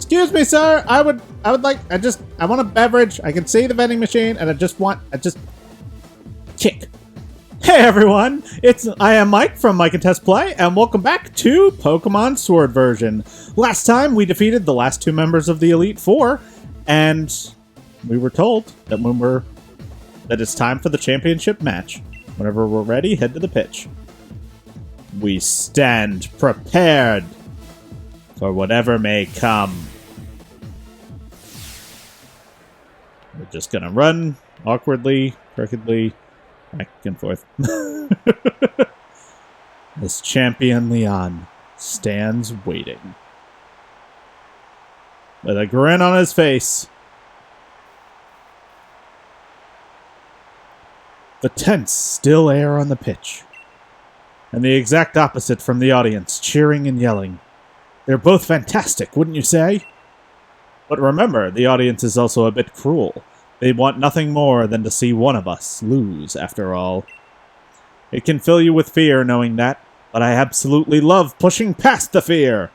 Excuse me, sir. I would like, I want a beverage. I can see the vending machine, and kick. Hey everyone, I am Mike from mikeandtessplay, and welcome back to Pokemon Sword version. Last time we defeated the last two members of the Elite Four, and we were told that that it's time for the championship match. Whenever we're ready, head to the pitch. We stand prepared for whatever may come. We're just gonna run awkwardly, crookedly, back and forth. This champion Leon stands waiting, with a grin on his face. The tense, still air on the pitch, and the exact opposite from the audience, cheering and yelling. They're both fantastic, wouldn't you say? But remember, the audience is also a bit cruel. They want nothing more than to see one of us lose, after all. It can fill you with fear knowing that, but I absolutely love pushing past the fear.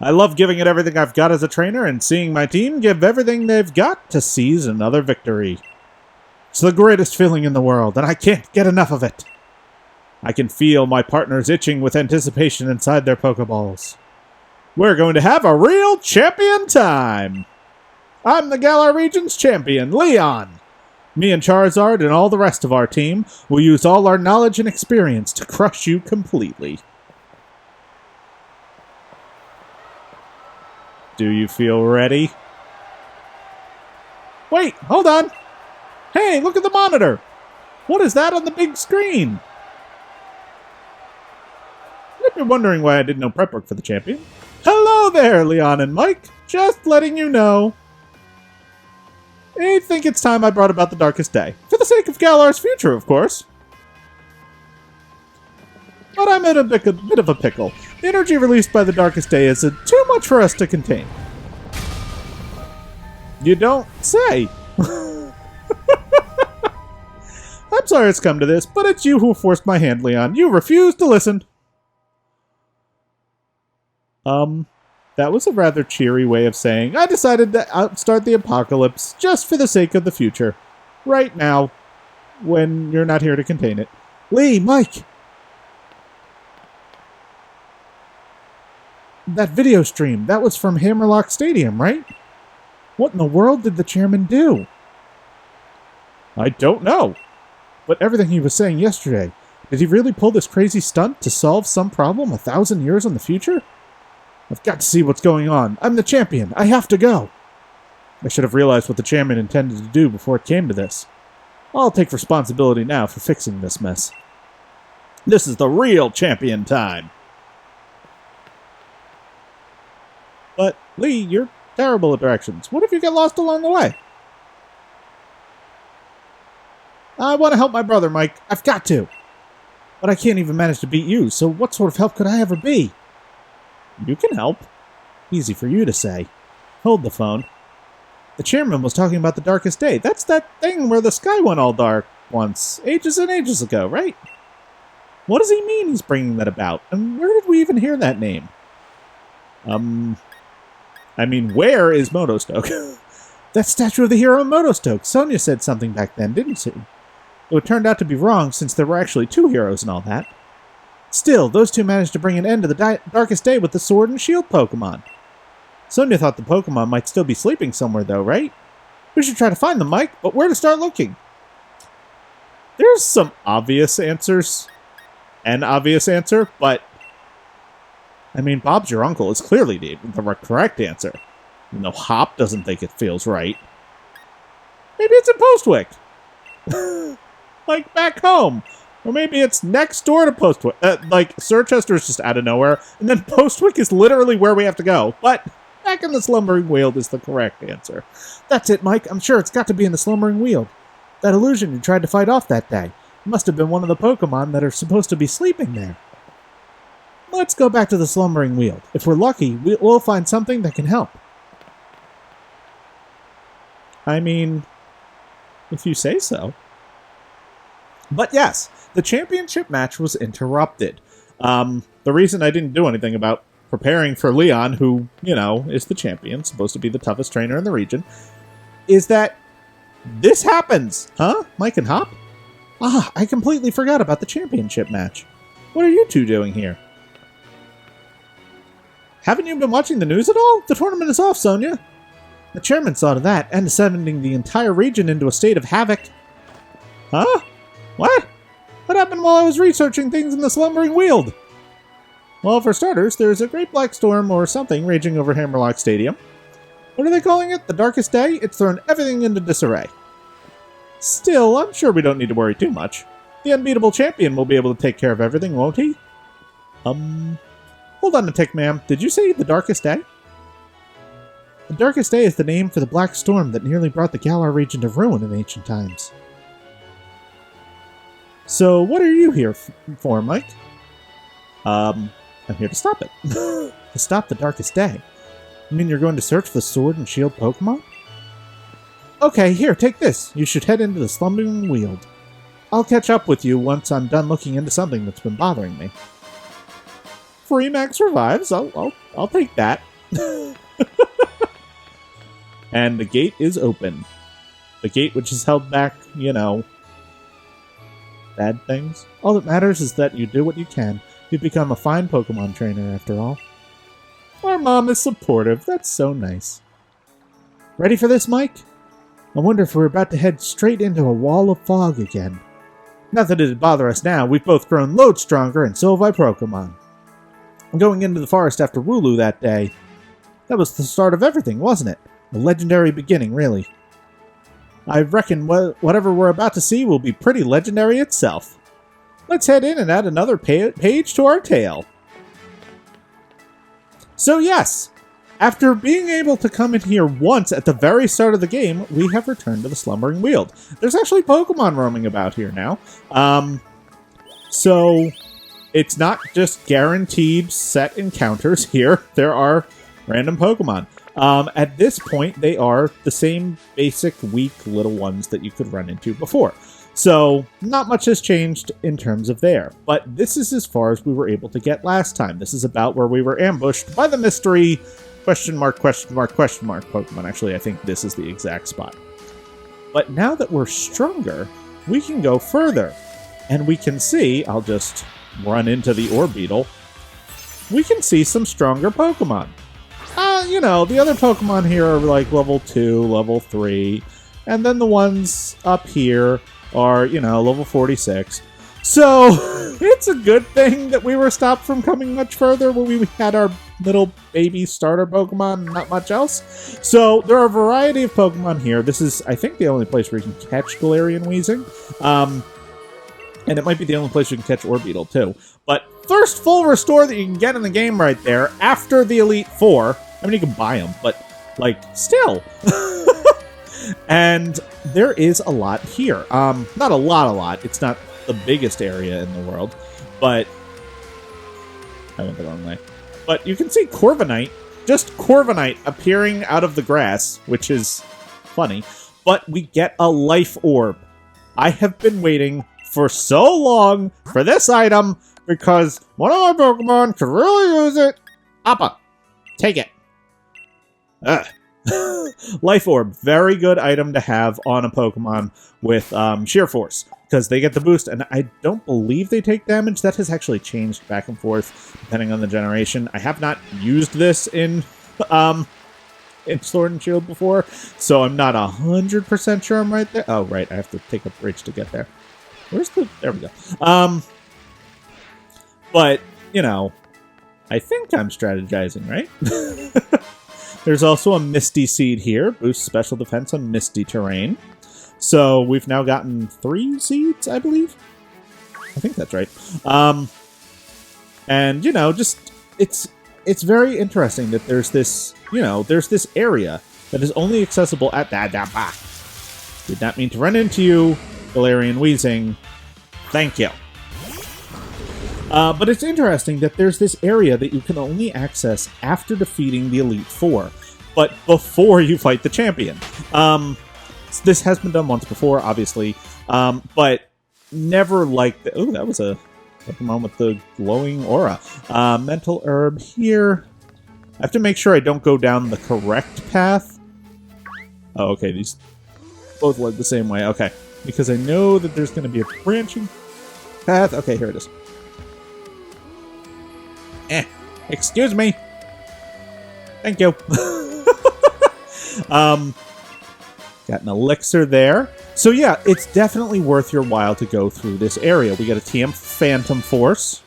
I love giving it everything I've got as a trainer and seeing my team give everything they've got to seize another victory. It's the greatest feeling in the world, and I can't get enough of it. I can feel my partners itching with anticipation inside their Pokeballs. We're going to have a real champion time! I'm the Galar region's champion, Leon! Me and Charizard and all the rest of our team will use all our knowledge and experience to crush you completely. Do you feel ready? Wait, hold on! Hey, look at the monitor! What is that on the big screen? If you're wondering why I did no prep work for the champion, hello there, Leon and Mike! Just letting you know. I think it's time I brought about the darkest day. For the sake of Galar's future, of course. But I'm in a bit of a pickle. The energy released by the darkest day is too much for us to contain. You don't say. I'm sorry it's come to this, but it's you who forced my hand, Leon. You refused to listen. That was a rather cheery way of saying, I decided to outstart the apocalypse just for the sake of the future. Right now, when you're not here to contain it. Lee, Mike! That video stream, that was from Hammerlock Stadium, right? What in the world did the chairman do? I don't know. But everything he was saying yesterday, did he really pull this crazy stunt to solve some problem 1,000 years in the future? I've got to see what's going on. I'm the champion. I have to go. I should have realized what the chairman intended to do before it came to this. I'll take responsibility now for fixing this mess. This is the real champion time. But, Lee, you're terrible at directions. What if you get lost along the way? I want to help my brother, Mike. I've got to. But I can't even manage to beat you, so what sort of help could I ever be? You can help. Easy for you to say. Hold the phone. The chairman was talking about the darkest day. That's that thing where the sky went all dark once, ages and ages ago, right? What does he mean he's bringing that about? And where did we even hear that name? I mean, where is Motostoke? That statue of the hero Motostoke. Sonia said something back then, didn't she? It turned out to be wrong since there were actually two heroes and all that. Still, those two managed to bring an end to the darkest day with the Sword and Shield Pokemon. Sonia thought the Pokemon might still be sleeping somewhere, though, right? We should try to find them, Mike, but where to start looking? There's some obvious answers. An obvious answer, but... I mean, Bob's your uncle is clearly the correct answer. Even though Hop doesn't think it feels right. Maybe it's in Postwick. Like, back home. Or maybe it's next door to Postwick. Like, Sirchester is just out of nowhere, and then Postwick is literally where we have to go. But back in the Slumbering Weald is the correct answer. That's it, Mike. I'm sure it's got to be in the Slumbering Weald. That illusion you tried to fight off that day. It must have been one of the Pokemon that are supposed to be sleeping there. Let's go back to the Slumbering Weald. If we're lucky, we'll find something that can help. I mean, if you say so. But yes, the championship match was interrupted. The reason I didn't do anything about preparing for Leon, who, you know, is the champion, supposed to be the toughest trainer in the region, is that this happens. Huh? Mike and Hop? Ah, I completely forgot about the championship match. What are you two doing here? Haven't you been watching the news at all? The tournament is off, Sonia. The chairman saw to that, and is sending the entire region into a state of havoc. Huh? What? What happened while I was researching things in the slumbering weald? Well, for starters, there's a great black storm or something raging over Hammerlock Stadium. What are they calling it? The darkest day? It's thrown everything into disarray. Still, I'm sure we don't need to worry too much. The unbeatable champion will be able to take care of everything, won't he? Hold on a tick, ma'am. Did you say the darkest day? The darkest day is the name for the black storm that nearly brought the Galar region to ruin in ancient times. So, what are you here for, Mike? I'm here to stop it. To stop the darkest day. You mean you're going to search for the sword and shield Pokemon? Okay, here, take this. You should head into the slumbering weald. I'll catch up with you once I'm done looking into something that's been bothering me. Free Max Revives? I'll take that. And the gate is open. The gate which has held back, you know, bad things. All that matters is that you do what you can. You've become a fine Pokemon trainer, after all. Our mom is supportive. That's so nice. Ready for this, Mike? I wonder if we're about to head straight into a wall of fog again. Not that it'd bother us now. We've both grown loads stronger, and so have our Pokemon. Going into the forest after Wooloo that day. That was the start of everything, wasn't it? A legendary beginning, really. I reckon whatever we're about to see will be pretty legendary itself. Let's head in and add another page to our tale. So yes, after being able to come in here once at the very start of the game, we have returned to the Slumbering Weald. There's actually Pokemon roaming about here now. So it's not just guaranteed set encounters here. There are random Pokemon. At this point, they are the same basic, weak little ones that you could run into before. So, not much has changed in terms of there. But this is as far as we were able to get last time. This is about where we were ambushed by the mystery question mark Pokemon. Actually, I think this is the exact spot. But now that we're stronger, we can go further. And we can see, I'll just run into the Orbeetle, we can see some stronger Pokemon. You know, the other Pokemon here are like level 2, level 3, and then the ones up here are, you know, level 46. So, it's a good thing that we were stopped from coming much further when we had our little baby starter Pokemon and not much else. So, there are a variety of Pokemon here. This is, I think, the only place where you can catch Galarian Weezing. And it might be the only place you can catch Orbeetle, too. But first full restore that you can get in the game right there, after the Elite Four. I mean, you can buy them, but, like, still. And there is a lot here. Not a lot. It's not the biggest area in the world, but I went the wrong way. But you can see Corviknight, just Corviknight appearing out of the grass, which is funny. But we get a Life Orb. I have been waiting for so long for this item because one of my Pokemon could really use it. Appa, take it. Life Orb, very good item to have on a Pokemon with Sheer Force, because they get the boost, and I don't believe they take damage. That has actually changed back and forth depending on the generation. I have not used this in Sword and Shield before, so I'm not 100% sure I'm right there. Oh, right, I have to take a bridge to get there. Where's the... There we go. But, you know, I think I'm strategizing, right? There's also a Misty Seed here. Boosts special defense on misty terrain. So we've now gotten 3 seeds, I believe. I think that's right. And, you know, just... It's very interesting that there's this, you know, there's this area that is only accessible at... Did not mean to run into you, Galarian Weezing. Thank you. But it's interesting that there's this area that you can only access after defeating the Elite Four, but before you fight the champion. This has been done once before, obviously, but never like... Oh, that was a Pokemon with the glowing aura. Mental herb here. I have to make sure I don't go down the correct path. Oh, okay. These both led the same way. Okay. Because I know that there's going to be a branching path. Okay, here it is. Excuse me. Thank you. Got an elixir there. So yeah, it's definitely worth your while to go through this area. We got a TM Phantom Force.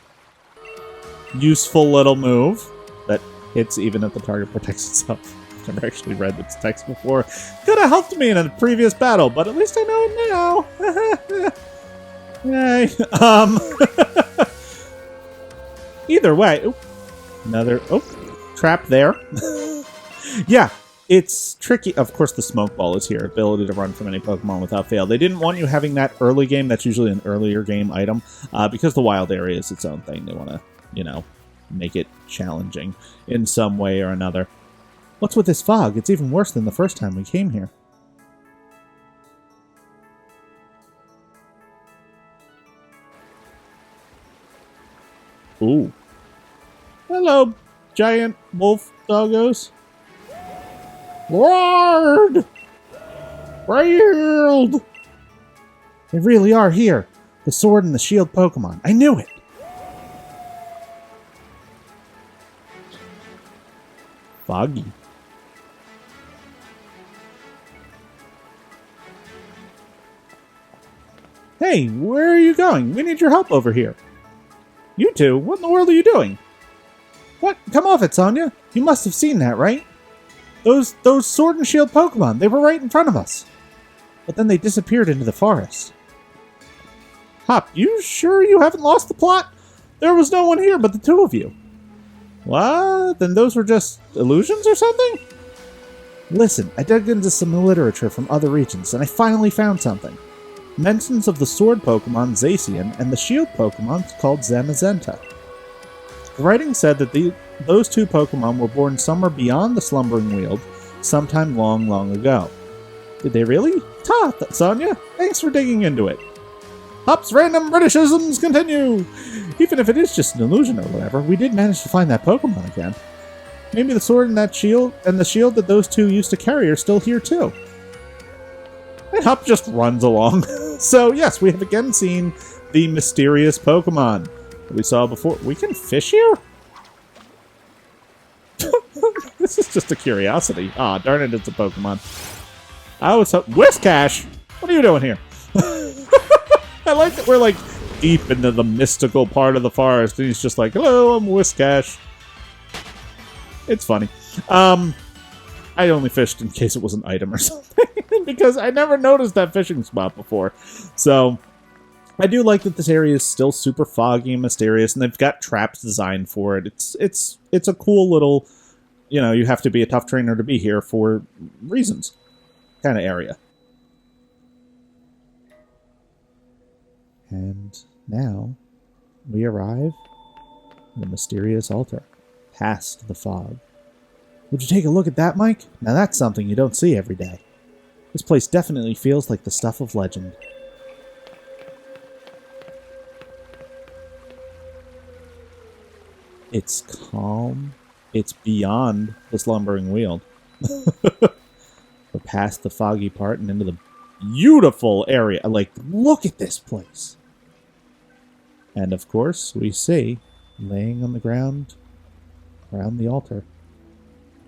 Useful little move that hits even if the target protects itself. I've never actually read this text before. Could have helped me in a previous battle, but at least I know it now. Yay. Either way. Another trap there. Yeah. It's tricky. Of course, the smoke ball is here. Ability to run from any Pokemon without fail. They didn't want you having that early game. That's usually an earlier game item. Because the wild area is its own thing. They want to, you know, make it challenging in some way or another. What's with this fog? It's even worse than the first time we came here. Ooh. Hello, giant wolf doggos. Lord! Railed! They really are here. The sword and the shield Pokemon. I knew it! Foggy. Hey, where are you going? We need your help over here. You two? What in the world are you doing? What? Come off it, Sonia. You must have seen that, right? Those Sword and Shield Pokemon, they were right in front of us. But then they disappeared into the forest. Hop, you sure you haven't lost the plot? There was no one here but the two of you. What? Then those were just illusions or something? Listen, I dug into some literature from other regions, and I finally found something. Mentions of the Sword Pokemon Zacian and the Shield Pokemon called Zamazenta. The writing said that those two Pokemon were born somewhere beyond the Slumbering Weald, sometime long, long ago. Did they really? Ta, Sonia, thanks for digging into it. Hop's random Britishisms continue! Even if it is just an illusion or whatever, we did manage to find that Pokemon again. Maybe the sword and that shield, and the shield that those two used to carry are still here too. And Hop just runs along. So yes, we have again seen the mysterious Pokemon that we saw before. We can fish here? This is just a curiosity. Ah, darn it, it's a Pokemon. I was Whiscash! What are you doing here? I like that we're like deep into the mystical part of the forest, and he's just like, hello, I'm Whiscash. It's funny. I only fished in case it was an item or something, because I never noticed that fishing spot before. So I do like that this area is still super foggy and mysterious, and they've got traps designed for it. It's a cool little, you know, you have to be a tough trainer to be here for reasons kind of area. And now we arrive at the mysterious altar, past the fog. Would you take a look at that, Mike? Now that's something you don't see every day. This place definitely feels like the stuff of legend. It's calm. It's beyond the Slumbering Weald. We're past the foggy part and into the beautiful area. Like, look at this place. And of course, we see, laying on the ground around the altar,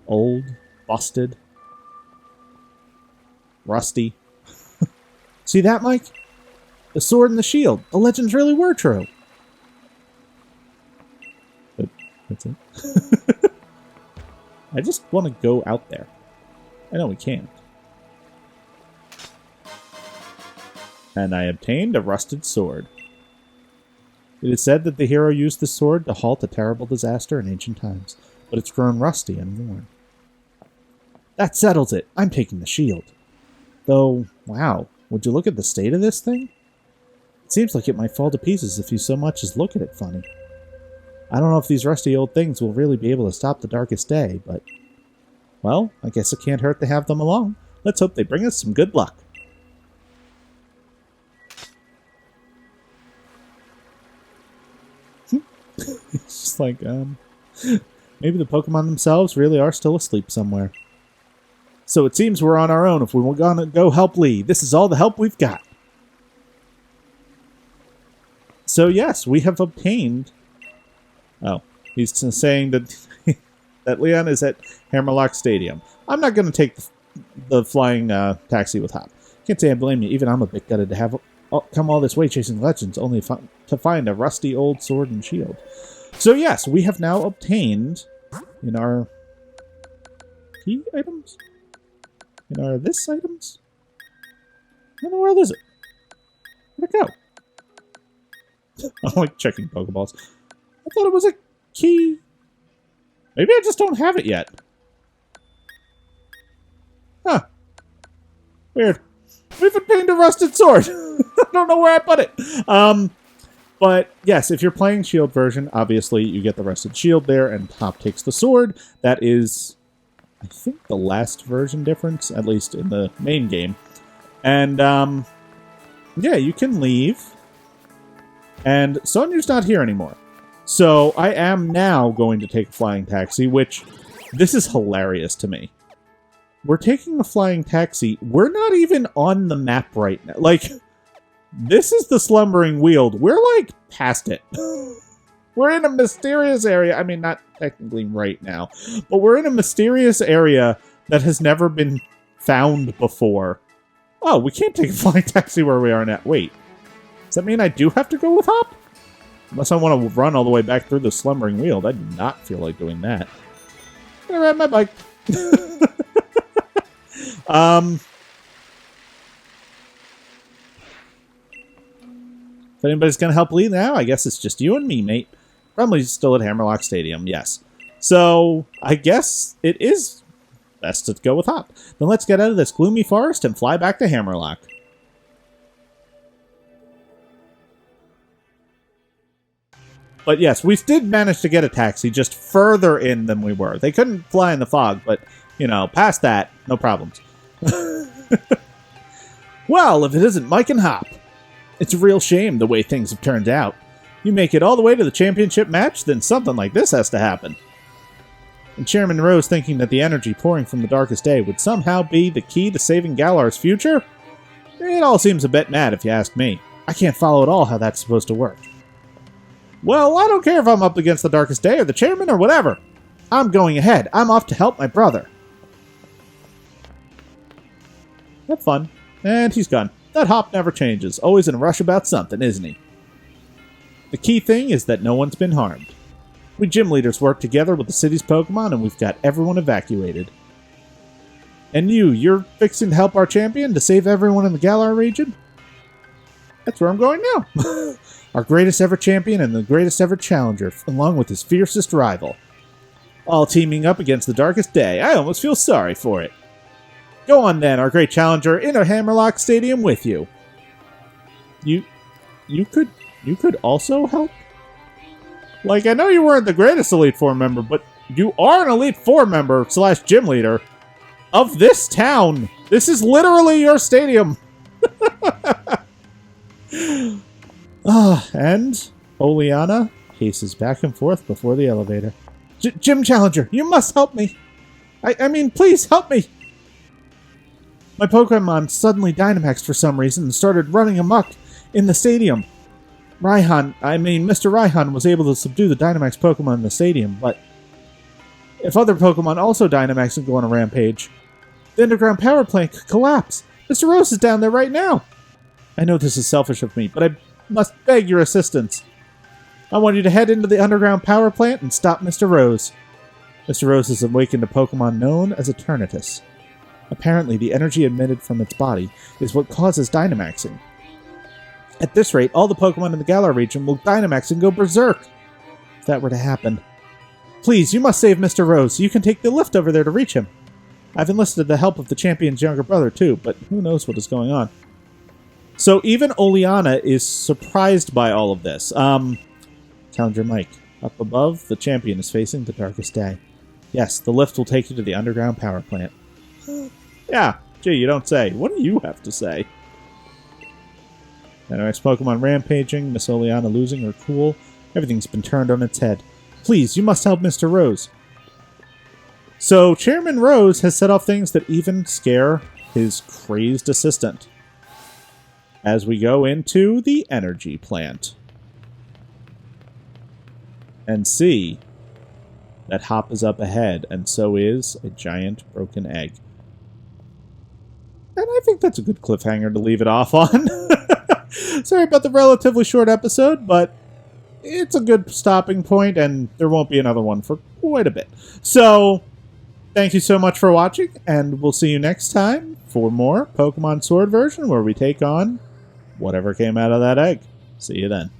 old, busted, rusty. See that, Mike? The sword and the shield. The legends really were true. But that's it. I just want to go out there. I know we can't. And I obtained a rusted sword. It is said that the hero used this sword to halt a terrible disaster in ancient times, but it's grown rusty and worn. That settles it. I'm taking the shield. Though, wow, would you look at the state of this thing? It seems like it might fall to pieces if you so much as look at it funny. I don't know if these rusty old things will really be able to stop the darkest day, but, well, I guess it can't hurt to have them along. Let's hope they bring us some good luck. like, maybe the Pokemon themselves really are still asleep somewhere. So it seems we're on our own if we want to go help Lee. This is all the help we've got. So yes, we have obtained... Oh, he's saying that that Leon is at Hammerlock Stadium. I'm not going to take the flying taxi with Hop. Can't say I blame you. Even I'm a bit gutted to have come all this way chasing legends, only to find a rusty old sword and shield. So yes, we have now obtained in our key items? In our this items? Where in the world is it? Where'd it go? I'm like checking Pokeballs. I thought it was a key. Maybe I just don't have it yet. Huh. Weird. We've obtained a rusted sword. I don't know where I put it. But yes, if you're playing Shield version, obviously you get the rusted shield there, and Hop takes the sword. That is, I think, the last version difference, at least in the main game. And yeah, you can leave. And Sonya's not here anymore. So I am now going to take a flying taxi, which this is hilarious to me. We're taking a flying taxi. We're not even on the map right now. Like, this is the Slumbering Weald. We're, like, past it. We're in a mysterious area. I mean, not technically right now. But we're in a mysterious area that has never been found before. Oh, we can't take a flying taxi where we are now. Wait. Does that mean I do have to go with Hop? Unless I want to run all the way back through the Slumbering Weald. I do not feel like doing that. I'm gonna ride my bike. If anybody's gonna help Lee now, I guess it's just you and me, mate. Probably still at Hammerlock Stadium, yes. So, I guess it is best to go with Hop. Then let's get out of this gloomy forest and fly back to Hammerlock. But yes, we did manage to get a taxi just further in than we were. They couldn't fly in the fog, but, you know, past that, no problems. Well, if it isn't Mike and Hop. It's a real shame the way things have turned out. You make it all the way to the championship match, then something like this has to happen. And Chairman Rose thinking that the energy pouring from the darkest day would somehow be the key to saving Galar's future? It all seems a bit mad if you ask me. I can't follow at all how that's supposed to work. Well, I don't care if I'm up against the darkest day or the chairman or whatever. I'm going ahead. I'm off to help my brother. Have fun. And he's gone. That Hop never changes. Always in a rush about something, isn't he? The key thing is that no one's been harmed. We gym leaders work together with the city's Pokemon and we've got everyone evacuated. And you're fixing to help our champion to save everyone in the Galar region? That's where I'm going now. Our greatest ever champion and the greatest ever challenger, along with his fiercest rival. All teaming up against the darkest day. I almost feel sorry for it. Go on then, our great challenger, in our Hammerlock Stadium with you. You could also help? Like, I know you weren't the greatest Elite Four member, but you are an Elite Four member / gym leader of this town. This is literally your stadium. And Oleana paces back and forth before the elevator. Gym Challenger, you must help me. I mean, please help me. My Pokemon suddenly Dynamaxed for some reason and started running amok in the stadium. Mr. Raihan was able to subdue the Dynamax Pokemon in the stadium, but if other Pokemon also Dynamax and go on a rampage, the underground power plant could collapse. Mr. Rose is down there right now. I know this is selfish of me, but I must beg your assistance. I want you to head into the underground power plant and stop Mr. Rose. Mr. Rose has awakened a Pokemon known as Eternatus. Apparently, the energy emitted from its body is what causes Dynamaxing. At this rate, all the Pokemon in the Galar region will Dynamax and go berserk. If that were to happen. Please, you must save Mr. Rose so you can take the lift over there to reach him. I've enlisted the help of the champion's younger brother too, but who knows what is going on. So even Oleana is surprised by all of this. Challenger Mike, up above, the champion is facing the darkest day. Yes, the lift will take you to the underground power plant. Yeah, gee, you don't say. What do you have to say? Dynamax Pokemon rampaging, Miss Oleana losing her cool. Everything's been turned on its head. Please, you must help Mr. Rose. So, Chairman Rose has set off things that even scare his crazed assistant. As we go into the energy plant. And see that Hop is up ahead, and so is a giant broken egg. And I think that's a good cliffhanger to leave it off on. Sorry about the relatively short episode, but it's a good stopping point, and there won't be another one for quite a bit. So, thank you so much for watching, and we'll see you next time for more Pokemon Sword version, where we take on whatever came out of that egg. See you then.